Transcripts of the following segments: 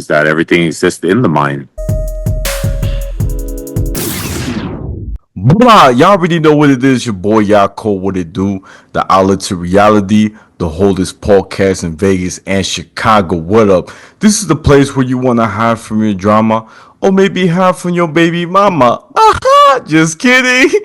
is that everything exists in the mind. Blah, y'all already know what it is. Your boy Yaakov, what it do? The outlet to reality, the holdest podcast in Vegas and Chicago. What up? This is the place where you want to hide from your drama or maybe hide from your baby mama. Aha, just kidding.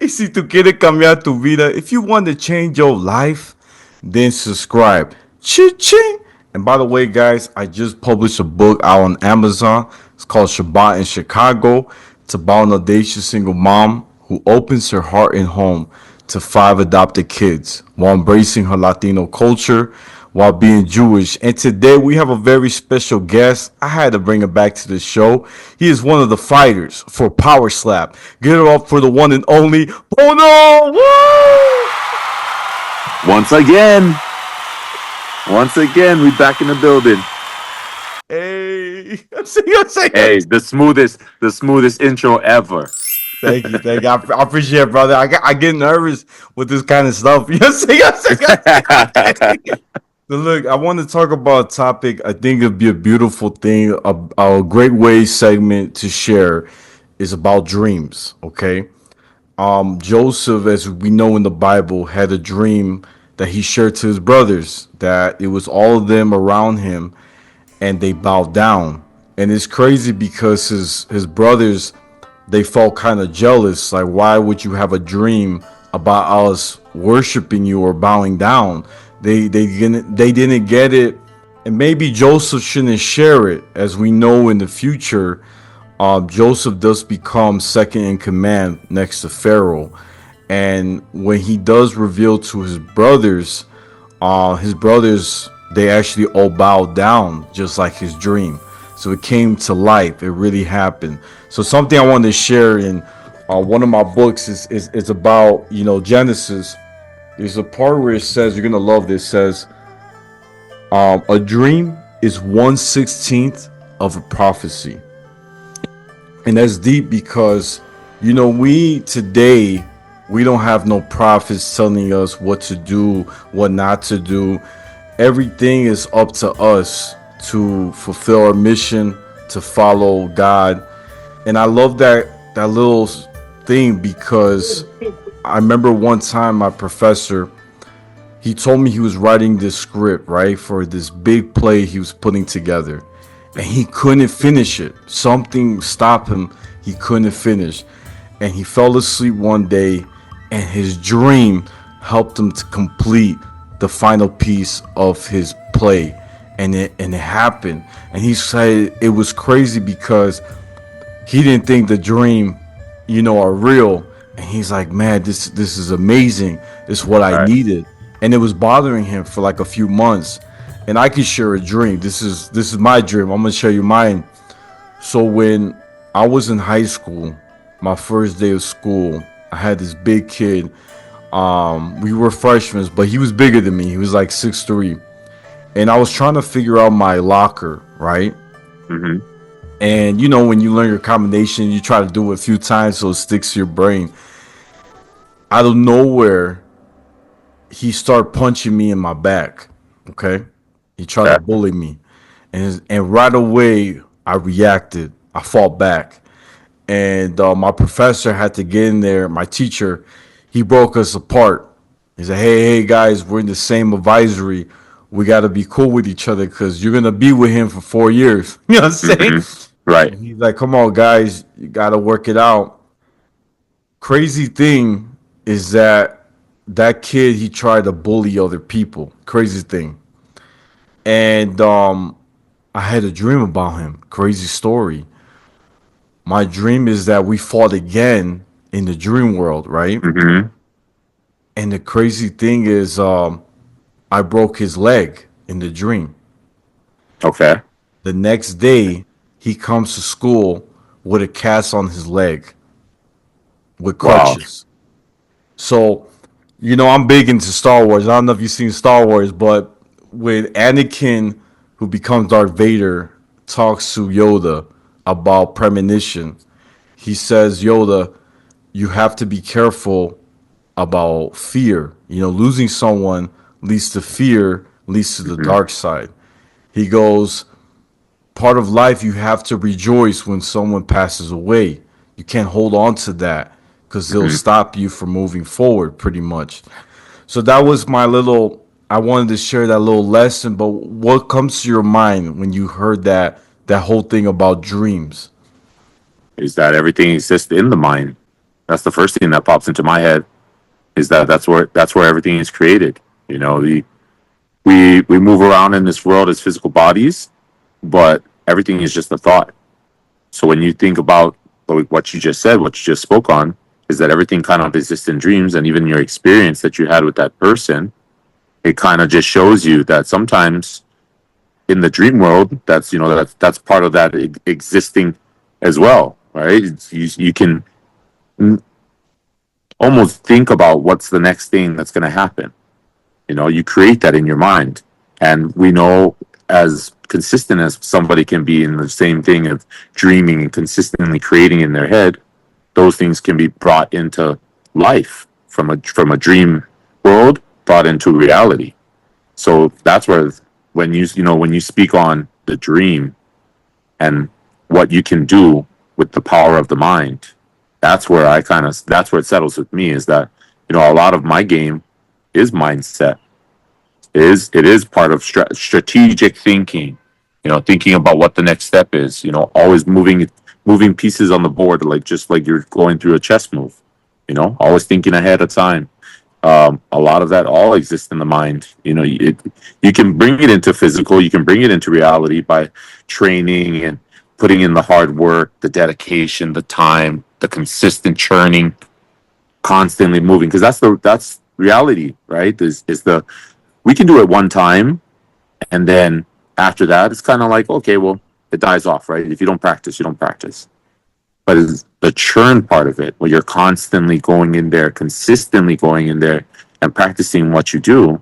Y si tú quieres cambiar tu vida, if you want to change your life, then subscribe. Ching. And by the way, guys, I just published a book out on Amazon. It's called Shabbat in Chicago. It's about an audacious single mom who opens her heart and home to 5 adopted kids while embracing her Latino culture while being Jewish. And today we have a very special guest. I had to bring him back to the show. He is one of the fighters for Power Slap. Get it up for the one and only Pono! Woo! Once again, we back in the building. Hey, Hey, the smoothest intro ever. Thank you. I appreciate it, brother. I get nervous with this kind of stuff. You know what I'm saying? So look, I want to talk about a topic. I think it'd be a beautiful thing, a great way segment to share is about dreams. Okay. Joseph, as we know in the Bible, had a dream that he shared to his brothers, that it was all of them around him and they bowed down. And it's crazy because his brothers, they felt kind of jealous. Like, why would you have a dream about us worshiping you or bowing down? They didn't get it, and maybe Joseph shouldn't share it. As we know in the future, Joseph does become second in command next to Pharaoh, and when he does reveal to his brothers, they actually all bowed down just like his dream. So it came to life. It really happened. So something I wanted to share in one of my books is about, Genesis. There's a part where it says, you're gonna love this. It says, a dream is 1/16 of a prophecy, and that's deep because we today we don't have no prophets telling us what to do, what not to do. Everything is up to us to fulfill our mission, to follow God. And I love that little thing because I remember one time my professor, he told me he was writing this script, right, for this big play he was putting together. And he couldn't finish it. Something stopped him. He couldn't finish. And he fell asleep one day, and his dream helped him to complete the final piece of his play. And it happened. And he said it was crazy because he didn't think the dream, are real. And he's like, man, this is amazing. This is what I needed. And it was bothering him for like a few months. And I could share a dream. This is my dream. I'm gonna show you mine. So when I was in high school, my first day of school, I had this big kid. We were freshmen, but he was bigger than me. He was like 6'3". And I was trying to figure out my locker, right? Mm-hmm. And when you learn your combination, you try to do it a few times so it sticks to your brain. Out of nowhere, he started punching me in my back. Okay, he tried to bully me, and right away I reacted. I fought back, and my professor had to get in there. My teacher, he broke us apart. He said, "Hey, guys, we're in the same advisory. We got to be cool with each other because you're gonna be with him for 4 years." You know what I'm saying? Mm-hmm. Right. And he's like, "Come on, guys, you got to work it out." Crazy thing is that kid, he tried to bully other people. Crazy thing. And I had a dream about him. Crazy story. My dream is that we fought again in the dream world, right? Mm-hmm. And the crazy thing is, I broke his leg in the dream. Okay. The next day, he comes to school with a cast on his leg with crutches. Wow. So, I'm big into Star Wars. I don't know if you've seen Star Wars, but when Anakin, who becomes Darth Vader, talks to Yoda about premonition, he says, Yoda, you have to be careful about fear. Losing someone leads to fear, leads to the dark side. He goes, part of life, you have to rejoice when someone passes away. You can't hold on to that because they'll Hmm. stop you from moving forward, pretty much. So that was my little. I wanted to share that little lesson. But what comes to your mind when you heard that whole thing about dreams? Is that everything exists in the mind? That's the first thing that pops into my head. Is that that's where everything is created. You know, we move around in this world as physical bodies, but everything is just a thought. So when you think about what you just said, what you just spoke on, is that everything kind of exists in dreams, and even your experience that you had with that person, it kind of just shows you that sometimes in the dream world, that's that's part of that existing as well, right? You can almost think about what's the next thing that's going to happen. You create that in your mind, and we know as consistent as somebody can be in the same thing of dreaming and consistently creating in their head, those things can be brought into life from a dream world, brought into reality. So that's where when you speak on the dream and what you can do with the power of the mind, that's where it settles with me, is that a lot of my game is mindset. It is part of strategic thinking, thinking about what the next step is, always moving pieces on the board, like just like you're going through a chess move, always thinking ahead of time. A lot of that all exists in the mind. You can bring it into physical, you can bring it into reality by training and putting in the hard work, the dedication, the time, the consistent churning, constantly moving, because that's reality, right? Is the We can do it one time, and then after that it's kind of like, okay, well, it dies off, right? If you don't practice, you don't practice. But it's the churn part of it, where you're constantly going in there, consistently going in there and practicing what you do,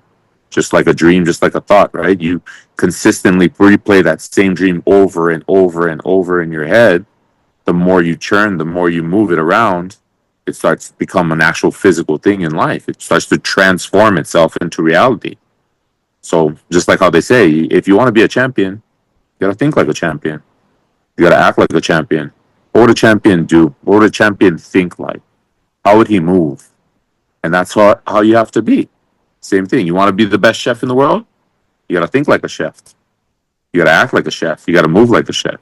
just like a dream, just like a thought, right? You consistently replay that same dream over and over and over in your head. The more you churn, the more you move it around, it starts to become an actual physical thing in life. It starts to transform itself into reality. So just like how they say, if you want to be a champion, you got to think like a champion. You got to act like a champion. What would a champion do? What would a champion think like? How would he move? And that's how you have to be. Same thing. You want to be the best chef in the world? You got to think like a chef. You got to act like a chef. You got to move like a chef.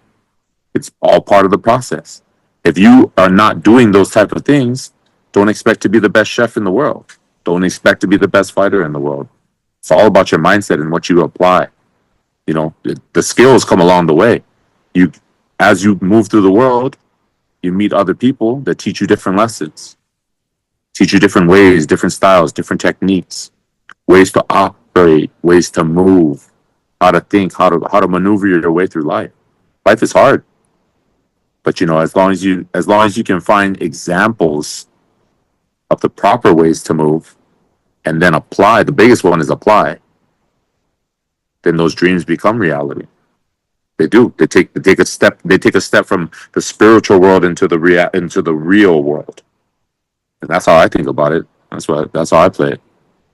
It's all part of the process. If you are not doing those type of things, don't expect to be the best chef in the world. Don't expect to be the best fighter in the world. It's all about your mindset and what you apply. The skills come along the way. You, as you move through the world, you meet other people that teach you different lessons, teach you different ways, different styles, different techniques, ways to operate, ways to move, how to think, how to maneuver your way through life. Life is hard, but as long as you can find examples of the proper ways to move, and then apply. The biggest one is apply. Then those dreams become reality. They do. They take a step. They take a step from the spiritual world into the real world. And that's how I think about it. That's how I play it.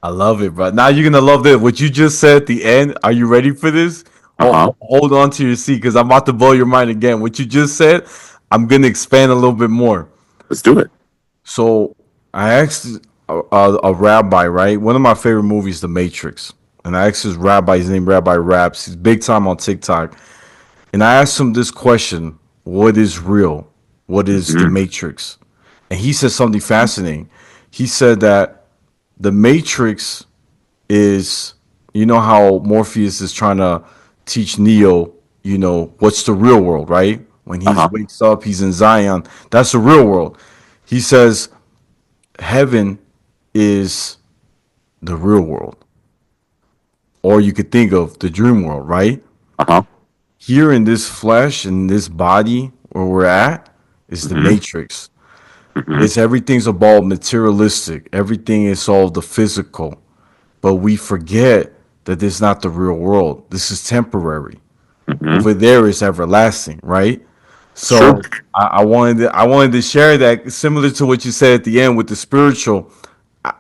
I love it, bro. Now you're gonna love this. What you just said at the end. Are you ready for this? Uh huh. Hold on to your seat because I'm about to blow your mind again. What you just said, I'm gonna expand a little bit more. Let's do it. So I asked a rabbi, right? One of my favorite movies, The Matrix. And I asked his rabbi, his name Rabbi Raps. He's big time on TikTok. And I asked him this question: what is real? What is the Hmm. Matrix? And he said something fascinating. He said that the Matrix is, you know how Morpheus is trying to teach Neo, what's the real world, right? When Uh he huh. wakes up, he's in Zion. That's the real world. He says heaven is the real world, or you could think of the dream world, right? Uh huh. Here in this flesh, in this body where we're at, is the Hmm. Matrix. Hmm. It's everything's about materialistic. Everything is all the physical. But we forget that this is not the real world. This is temporary. Hmm. Over there is everlasting, right? It's true. So I wanted to share that, similar to what you said at the end with the spiritual.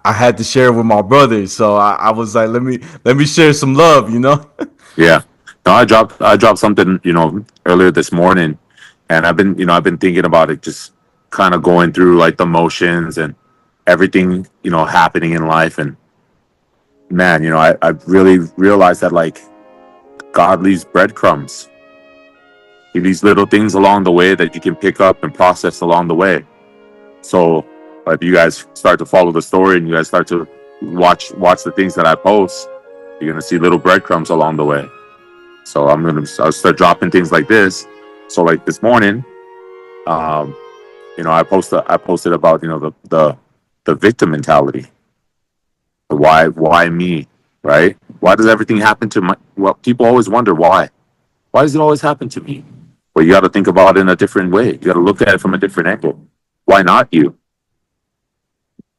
I had to share it with my brother, so I was like, let me share some love. Yeah. No, I dropped something, earlier this morning, and I've been thinking about it, just kind of going through like the motions and everything, happening in life. And man, I really realized that like God leaves breadcrumbs. He leaves little things along the way that you can pick up and process along the way. So if you guys start to follow the story and you guys start to watch the things that I post, you're gonna see little breadcrumbs along the way. So I'll start dropping things like this. So like this morning, um, I posted about the victim mentality. Why me, right? Why does everything happen to my? Well, people always wonder why. Why does it always happen to me? Well, you got to think about it in a different way. You got to look at it from a different angle. Why not you?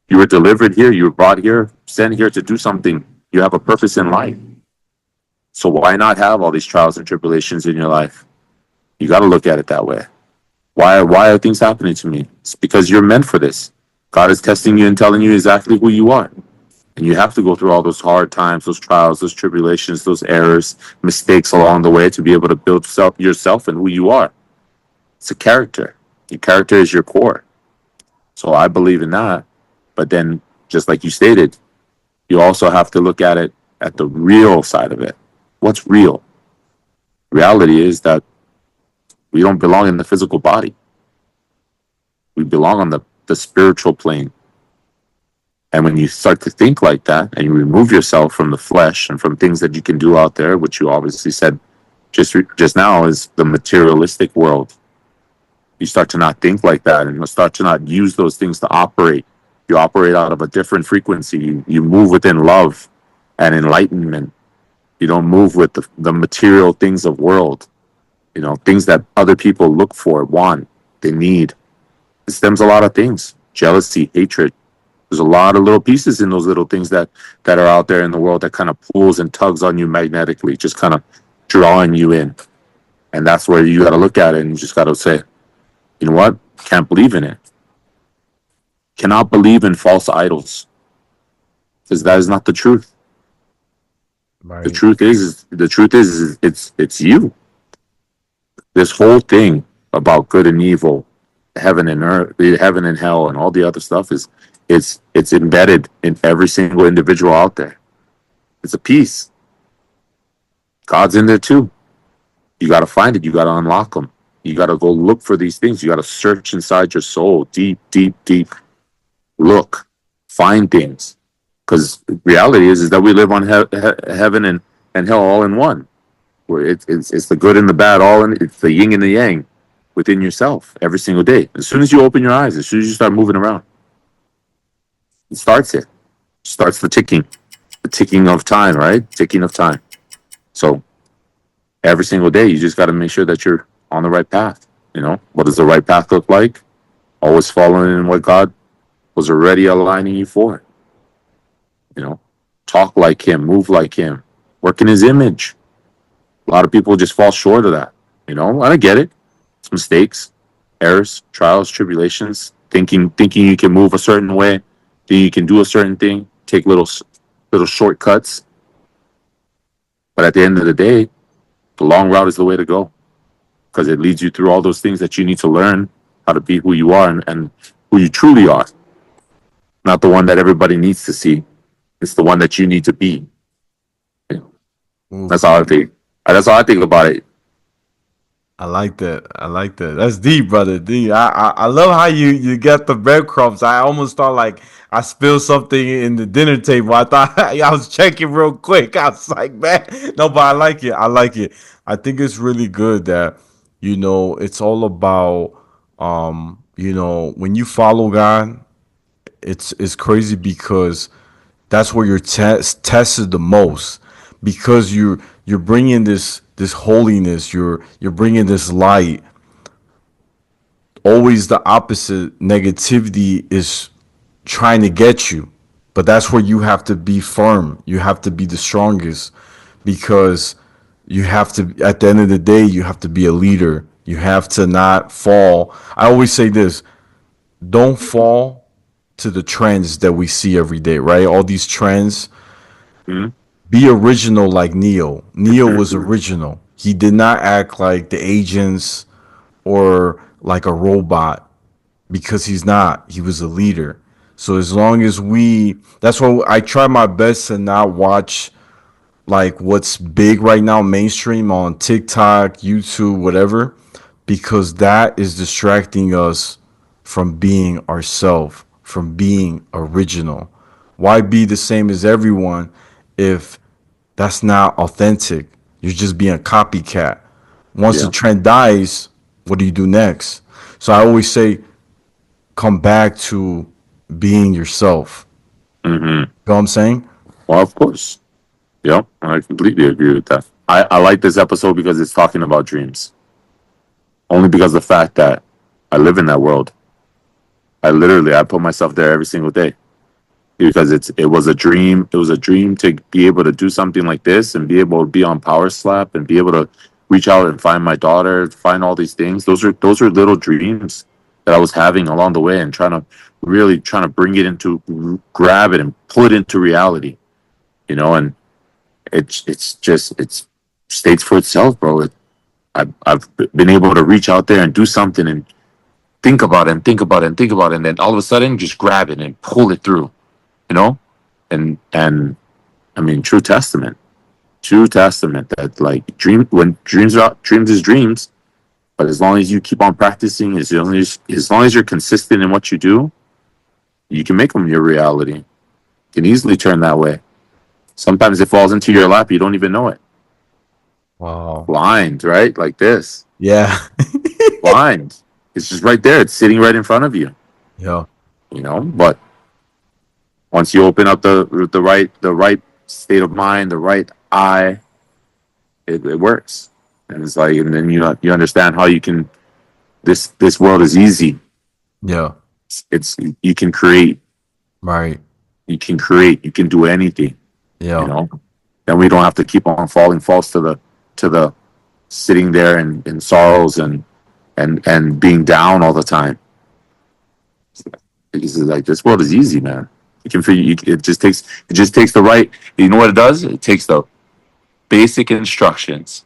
You were delivered here. You were brought here, sent here to do something. You have a purpose in life. So why not have all these trials and tribulations in your life? You got to look at it that way. Why are things happening to me? It's because you're meant for this. God is testing you and telling you exactly who you are. And you have to go through all those hard times, those trials, those tribulations, those errors, mistakes along the way to be able to build yourself and who you are. It's a character. Your character is your core. So I believe in that. But then, just like you stated, you also have to look at it at the real side of it. What's real? Reality is that we don't belong in the physical body. We belong on the spiritual plane. And when you start to think like that and you remove yourself from the flesh and from things that you can do out there, which you obviously said just now is the materialistic world, you start to not think like that and you start to not use those things to operate. You operate out of a different frequency. You move within love and enlightenment. You don't move with the material things of world, things that other people look for, want, they need. It stems a lot of things: jealousy, hatred. There's a lot of little pieces in those little things that are out there in the world that kind of pulls and tugs on you magnetically, just kind of drawing you in. And that's where you got to look at it and you just got to say, you know what? Can't believe in it. Cannot believe in false idols, because that is not the truth. Right. The truth is it's you. This whole thing about good and evil, heaven and earth, heaven and hell, and all the other stuff is it's embedded in every single individual out there. It's a piece. God's in there too. You got to find it. You got to unlock them. You got to go look for these things. You got to search inside your soul, deep, deep, deep. Look, find things. Because reality is that we live on heaven and hell all in one. Where it's the good and the bad all in. It's the yin and the yang within yourself every single day. As soon as you open your eyes, as soon as you start moving around, it starts it. Starts the ticking of time, right? Ticking of time. So every single day, you just got to make sure that you're on the right path. What does the right path look like? Always following in what God was already aligning you for. Talk like Him, move like Him, work in His image. A lot of people just fall short of that. And I get it. It's mistakes, errors, trials, tribulations, thinking you can move a certain way, thinking you can do a certain thing, take little shortcuts. But at the end of the day, the long route is the way to go, because it leads you through all those things that you need to learn how to be who you are and who you truly are. Not the one that everybody needs to see. It's the one that you need to be. That's all I think. That's all I think about it. I like that. I like that. That's deep, brother. Deep. I love how you get the breadcrumbs. I almost thought like I spilled something in the dinner table. I thought I was checking real quick. I was like, man, no, but I like it. I like it. I think it's really good that it's all about when you follow God, it's crazy because that's where you're tested the most, because you're bringing this holiness, you're bringing this light. Always the opposite, negativity is trying to get you, but that's where you have to be firm, you have to be the strongest, because you have to, at the end of the day, you have to be a leader. You have to not fall. I always say this: don't fall to the trends that we see every day, right? All these trends. Mm-hmm. Be original like Neo. Neo was original. He did not act like the agents or like a robot because he's not. He was a leader. So as long as that's why I try my best to not watch like what's big right now, mainstream on TikTok, YouTube, whatever, because that is distracting us from being ourselves, from being original. Why be the same as everyone if that's not authentic? You're just being a copycat. Once the Yeah. trend dies, what do you do next? So I always say, come back to being yourself. Hmm. You know what I'm saying? Well, of course. Yep. I completely agree with that. I like this episode because it's talking about dreams. Only because of the fact that I live in that world. I put myself there every single day because it was a dream. It was a dream to be able to do something like this and be able to be on Power Slap and be able to reach out and find my daughter, find all these things. Those are little dreams that I was having along the way and trying to bring it into grab it and pull it into reality. And it's states for itself, bro. I've been able to reach out there and do something and think about it and think about it and think about it, and then all of a sudden just grab it and pull it through, you know? And I mean, true testament that like when dreams is dreams, but as long as you keep on practicing, as long as you're consistent in what you do, you can make them your reality. You can easily turn that way. Sometimes it falls into your lap, you don't even know it. Wow. Blind, right? Like this. Yeah. Blind. It's just right there. It's sitting right in front of you. Yeah. But once you open up the right state of mind, the right eye, it works. And it's like, and then you understand how you can. This world is easy. Yeah. It's you can create. Right. You can create. You can do anything. You Yeah. know. Then we don't have to keep on falling false to the sitting there in sorrows and being down all the time. It's like this world is easy, man. You can figure. It just takes the right. You know what it does? It takes the basic instructions.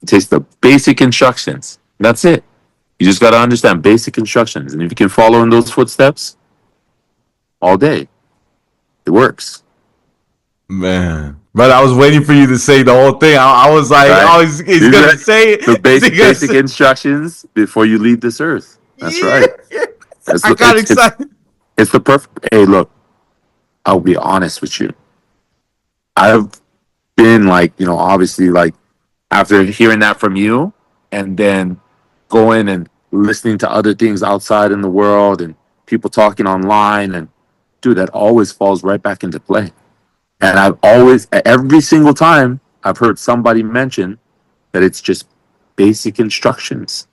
It takes the basic instructions. That's it. You just got to understand basic instructions, and if you can follow in those footsteps all day, it works, Man. But I was waiting for you to say the whole thing. I was like, right? oh, he's These gonna are say the it. Is he basic gonna basic say instructions before you leave this earth. That's yeah. right. It's I the got it's excited. it's the perfect. Hey, look, I'll be honest with you. I've been like, obviously, like after hearing that from you, and then going and listening to other things outside in the world and people talking online, and dude, that always falls right back into play. And I've always, every single time, I've heard somebody mention that it's just basic instructions,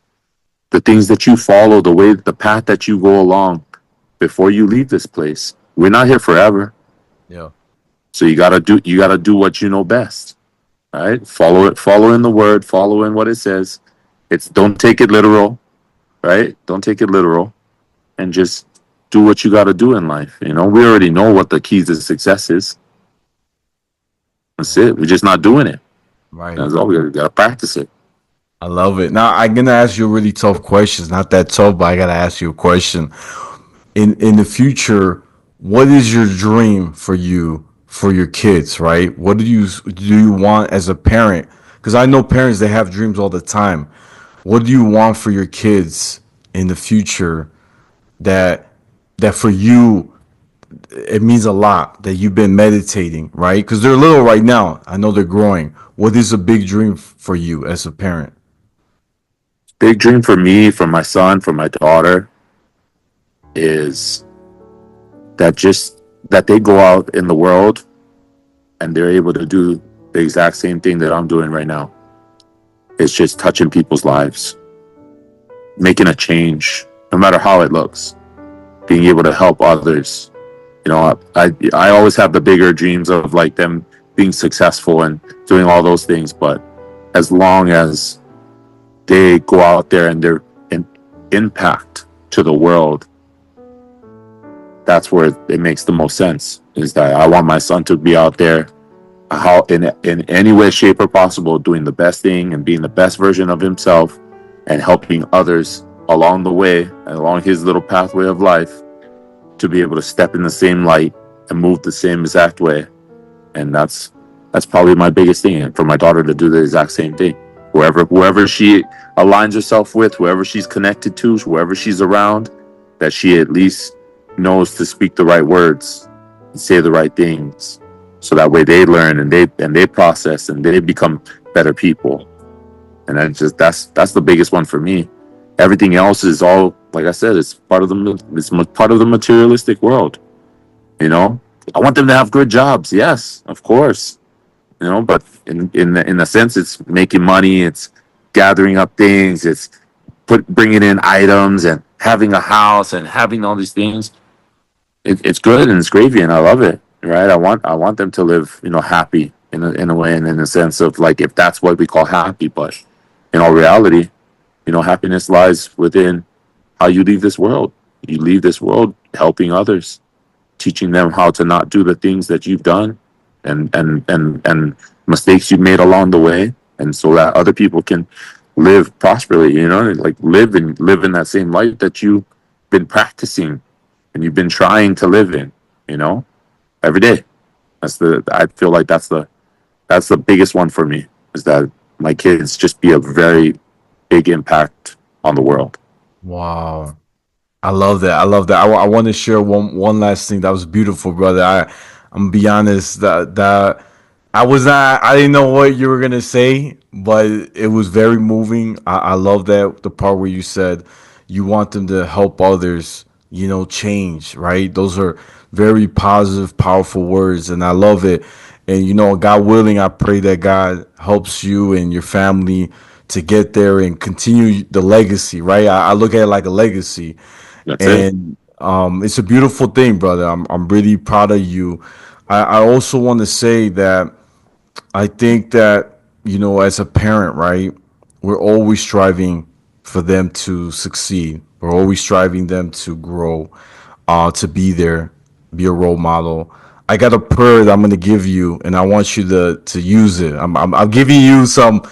the things that you follow, the path that you go along before you leave this place. We're not here forever, Yeah. so you gotta do what you know best. Right? Follow it. Follow in the word. Follow in what it says. It's don't take it literal. Right? Don't take it literal, and just do what you got to do in life. We already know what the keys to success is. That's Yeah. it. We're just not doing it. Right. That's all we got to practice it. I love it. Now I'm gonna ask you a really tough question. Not that tough, but I gotta ask you a question. In the future, what is your dream for your kids, right? What do you want as a parent? Because I know parents, they have dreams all the time. What do you want for your kids in the future that that for you it means a lot, that you've been meditating, right? Because they're little right now. I know they're growing. What is a big dream for you as a parent? Big dream for me, for my son, for my daughter, is that they go out in the world and they're able to do the exact same thing that I'm doing right now. It's just touching people's lives, making a change, no matter how it looks, being able to help others. I always have the bigger dreams of like them being successful and doing all those things, but as long as they go out there and they're an impact to the world, that's where it makes the most sense. is that I want my son to be out there, how in any way, shape, or possible, doing the best thing and being the best version of himself, and helping others along the way, along his little pathway of life, to be able to step in the same light and move the same exact way. And that's probably my biggest thing. And for my daughter to do the exact same thing, whoever she aligns herself with, whoever she's connected to, whoever she's around, that she at least knows to speak the right words and say the right things, so that way they learn and they process and they become better people. And that's the biggest one for me. Everything else is all, like I said, it's part of the materialistic world. You know, I want them to have good jobs. Yes, of course. You know, but in a sense, it's making money. It's gathering up things. It's bringing in items and having a house and having all these things. It's good and it's gravy and I love it. Right? I want them to live, happy in a way and in a sense of like, if that's what we call happy. But in all reality, happiness lies within how you leave this world. You leave this world helping others, teaching them how to not do the things that you've done, and mistakes you've made along the way, and so that other people can live prosperly, like live in that same life that you've been practicing and you've been trying to live in, every day. I feel like that's the biggest one for me, is that my kids just be a very big impact on the world. Wow. I love that. I love that. I want to share one last thing. That was beautiful, brother. I'm gonna be honest, that I didn't know what you were gonna say, but it was very moving. I love that, the part where you said you want them to help others, change, right? Those are very positive, powerful words, and I love it. And God willing, I pray that God helps you and your family to get there and continue the legacy, right? I look at it like a legacy, That's it. and it's a beautiful thing, brother. I'm really proud of you. I also want to say that I think that, as a parent, right, we're always striving for them to succeed. We're always striving them to grow, to be there, be a role model. I got a prayer that I'm gonna give you, and I want you to use it. I'm giving you some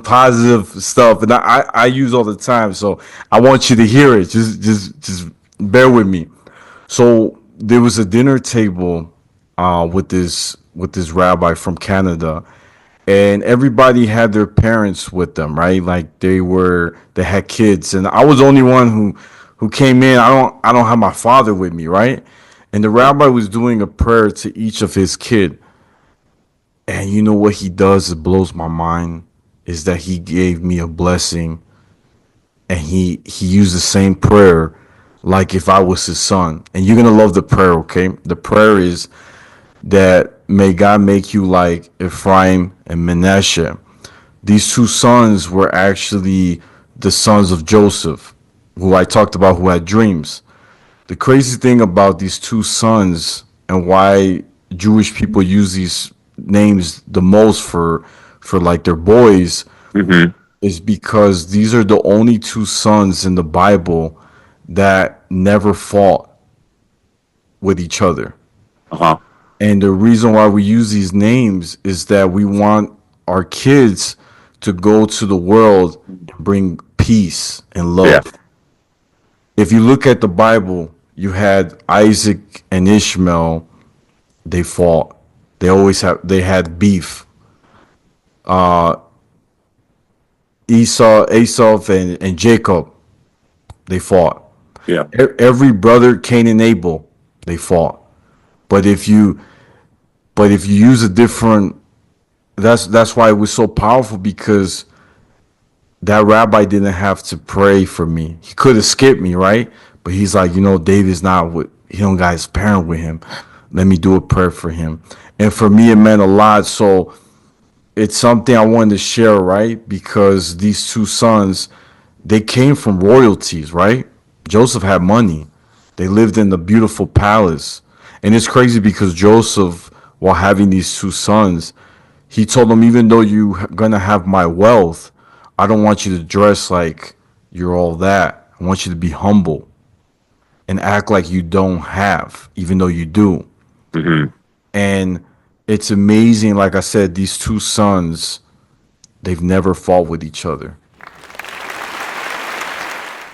positive stuff, and I use all the time. So I want you to hear it. Just bear with me. So there was a dinner table with this rabbi from Canada, and everybody had their parents with them, right? Like they had kids, and I was the only one who came in. I don't have my father with me, right? And the rabbi was doing a prayer to each of his kid, and you know what he does? It blows my mind. Is that he gave me a blessing, and he used the same prayer like if I was his son. And you're gonna love the prayer, okay? The prayer is that may God make you like Ephraim and Manasseh. These two sons were actually the sons of Joseph, who I talked about, who had dreams. The crazy thing about these two sons, and why Jewish people use these names the most for like their boys, Mm-hmm. is because these are the only two sons in the Bible that never fought with each other. Uh-huh. And the reason why we use these names is that we want our kids to go to the world and bring peace and Yeah. love. If you look at the Bible, you had Isaac and Ishmael, they fought. They had beef. Esau and Jacob, they fought. Yeah. Every brother, Cain and Abel, they fought. But if you use a different, that's why it was so powerful, because that rabbi didn't have to pray for me. He could have skipped me, right? But he's like, David's not with, he don't got his parent with him. Let me do a prayer for him. And for me, it meant a lot. So it's something I wanted to share, right? Because these two sons, they came from royalties, right? Joseph had money. They lived in the beautiful palace. And it's crazy because Joseph, while having these two sons, he told them, even though you're going to have my wealth, I don't want you to dress like you're all that. I want you to be humble and act like you don't have, even though you do. Hmm. And it's amazing, like I said, these two sons, they've never fought with each other.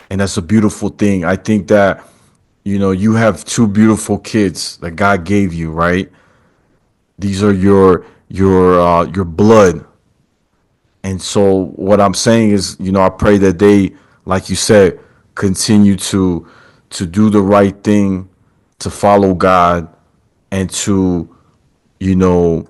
And that's a beautiful thing. I think that, you have two beautiful kids that God gave you, right? These are your blood. And so what I'm saying is, I pray that they, like you said, continue to do the right thing, to follow God, and to, you know,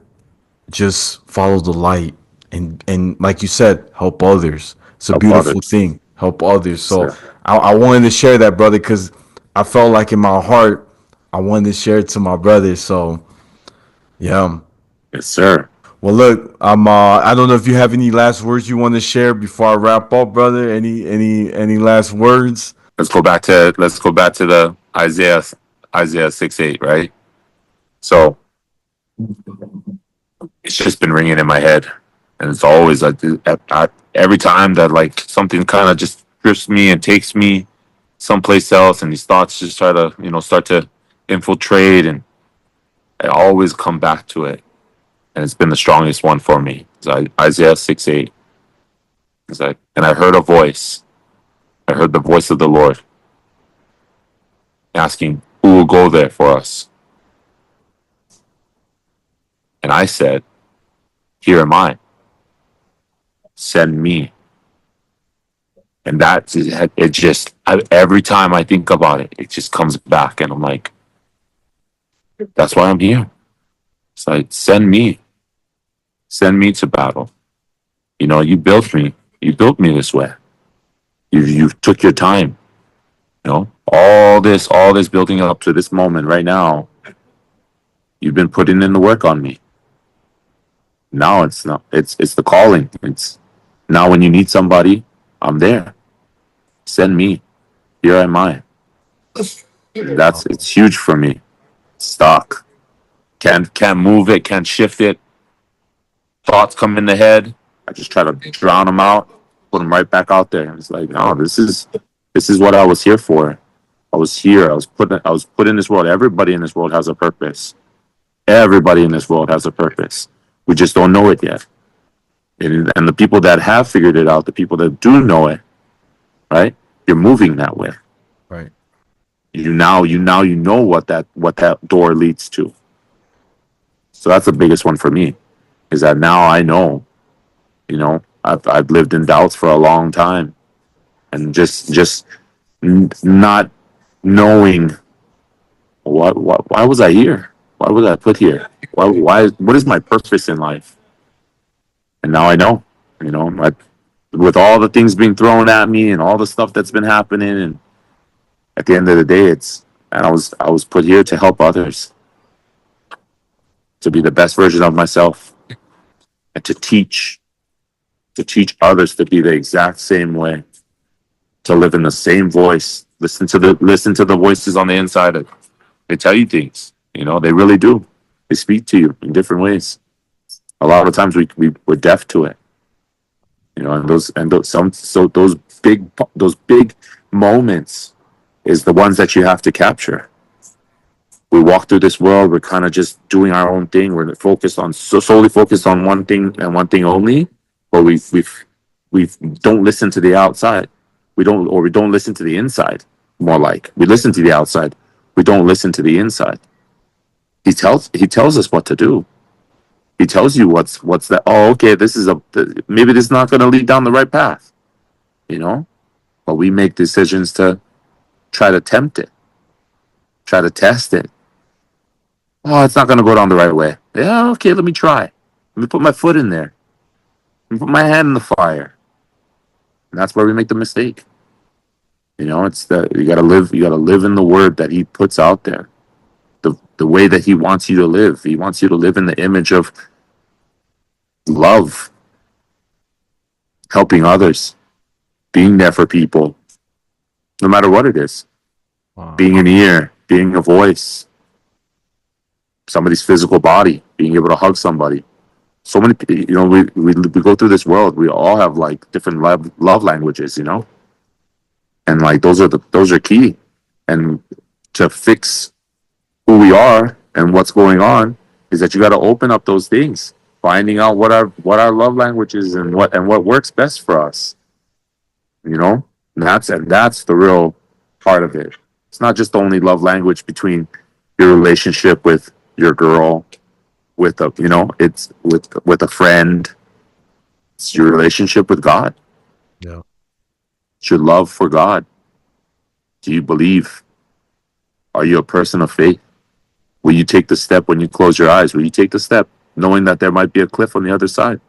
just follow the light, and like you said, help others. It's a Help beautiful others. thing. Help others. So So, I wanted to share that, brother, because I felt like in my heart I wanted to share it to my brother. So yeah. yes, sir. Well, look, I don't know if you have any last words you want to share before I wrap up, brother. Any last words? Let's go back to the Isaiah 6:8, right? So it's just been ringing in my head, and it's always like every time that like something kind of just drifts me and takes me someplace else, and these thoughts just try to start to infiltrate, and I always come back to it, and it's been the strongest one for me. It's Isaiah 6:8. It's like, and I heard a voice. I heard the voice of the Lord asking, "Who will go there for us?" And I said, "Here am I. Send me." And that it just every time I think about it, it just comes back, and I'm like, "That's why I'm here." It's like, send me to battle. You built me. You built me this way. You took your time. All this building up to this moment right now. You've been putting in the work on me. Now it's not. It's the calling. It's now when you need somebody, I'm there. Send me. Here am I. It's huge for me. Stuck. Can't move it. Can't shift it. Thoughts come in the head. I just try to drown them out. Put them right back out there. It's like, no, this is what I was here for. I was here. I was put in this world. Everybody in this world has a purpose. Everybody in this world has a purpose. We just don't know it yet. And the people that have figured it out, the people that do know it, right? You're moving that way. Right. You know what that door leads to. So that's the biggest one for me, is that now I know. I've lived in doubts for a long time, and just not knowing why was I here? Why was I put here? What is my purpose in life? And now I know. Like, with all the things being thrown at me and all the stuff that's been happening, and at the end of the day, and I was put here to help others, to be the best version of myself, and to teach others to be the exact same way, to live in the same voice, listen to the voices on the inside. They tell you things, they really do. They speak to you in different ways. A lot of times we're deaf to it, those big moments is the ones that you have to capture. We walk through this world, we're kind of just doing our own thing. We're solely focused on one thing and one thing only, but we don't listen to the outside. We don't listen to the inside. More like, we listen to the outside, we don't listen to the inside. He tells us what to do. He tells you what's that. Oh, okay, maybe this is not going to lead down the right path, you know. But we make decisions to try to tempt it, try to test it. Oh, it's not going to go down the right way. Yeah, okay, let me try. Let me put my foot in there. Let me put my hand in the fire. And that's where we make the mistake. It's that you got to live. You got to live in the word that He puts out there. The way that He wants you to live. He wants you to live in the image of love, helping others, being there for people, no matter what it is. Wow. Being an ear, being a voice, somebody's physical body, being able to hug somebody. So many, we go through this world. We all have like different love languages, and like those are key. And to fix who we are, And what's going on is that you got to open up those things, finding out what our love language is and what works best for us. You know, and that's the real part of it. It's not just only love language between your relationship with your girl, with a it's with a friend. It's your relationship with God. Yeah. It's your love for God. Do you believe? Are you a person of faith? Will you take the step when you close your eyes? Will you take the step knowing that there might be a cliff on the other side?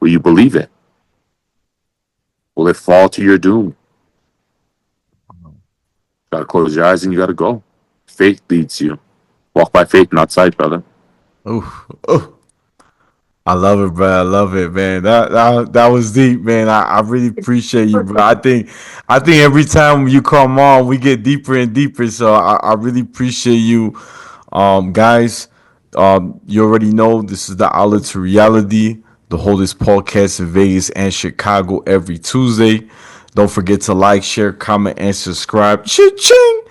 Will you believe it? Will it fall to your doom? Gotta close your eyes and you gotta go. Faith leads you. Walk by faith, not sight, brother. Oh, oh. I love it, bro. I love it, man. That was deep, man. I really appreciate you, bro. I think every time you come on, we get deeper and deeper. So I really appreciate you, guys. You already know this is the Outlet to Reality, the holdest podcast in Vegas and Chicago every Tuesday. Don't forget to like, share, comment, and subscribe. Ching!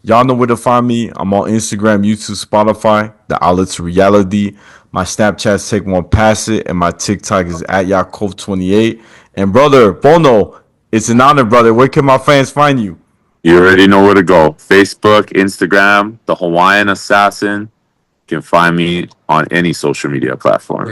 Y'all know where to find me. I'm on Instagram, YouTube, Spotify, the Outlet to Reality. My Snapchat's Take One Pass It, and my TikTok is at Yaakov28. And brother, Pono, it's an honor, brother. Where can my fans find you? You already know where to go. Facebook, Instagram, the Hawaiian Assassin. You can find me on any social media platform.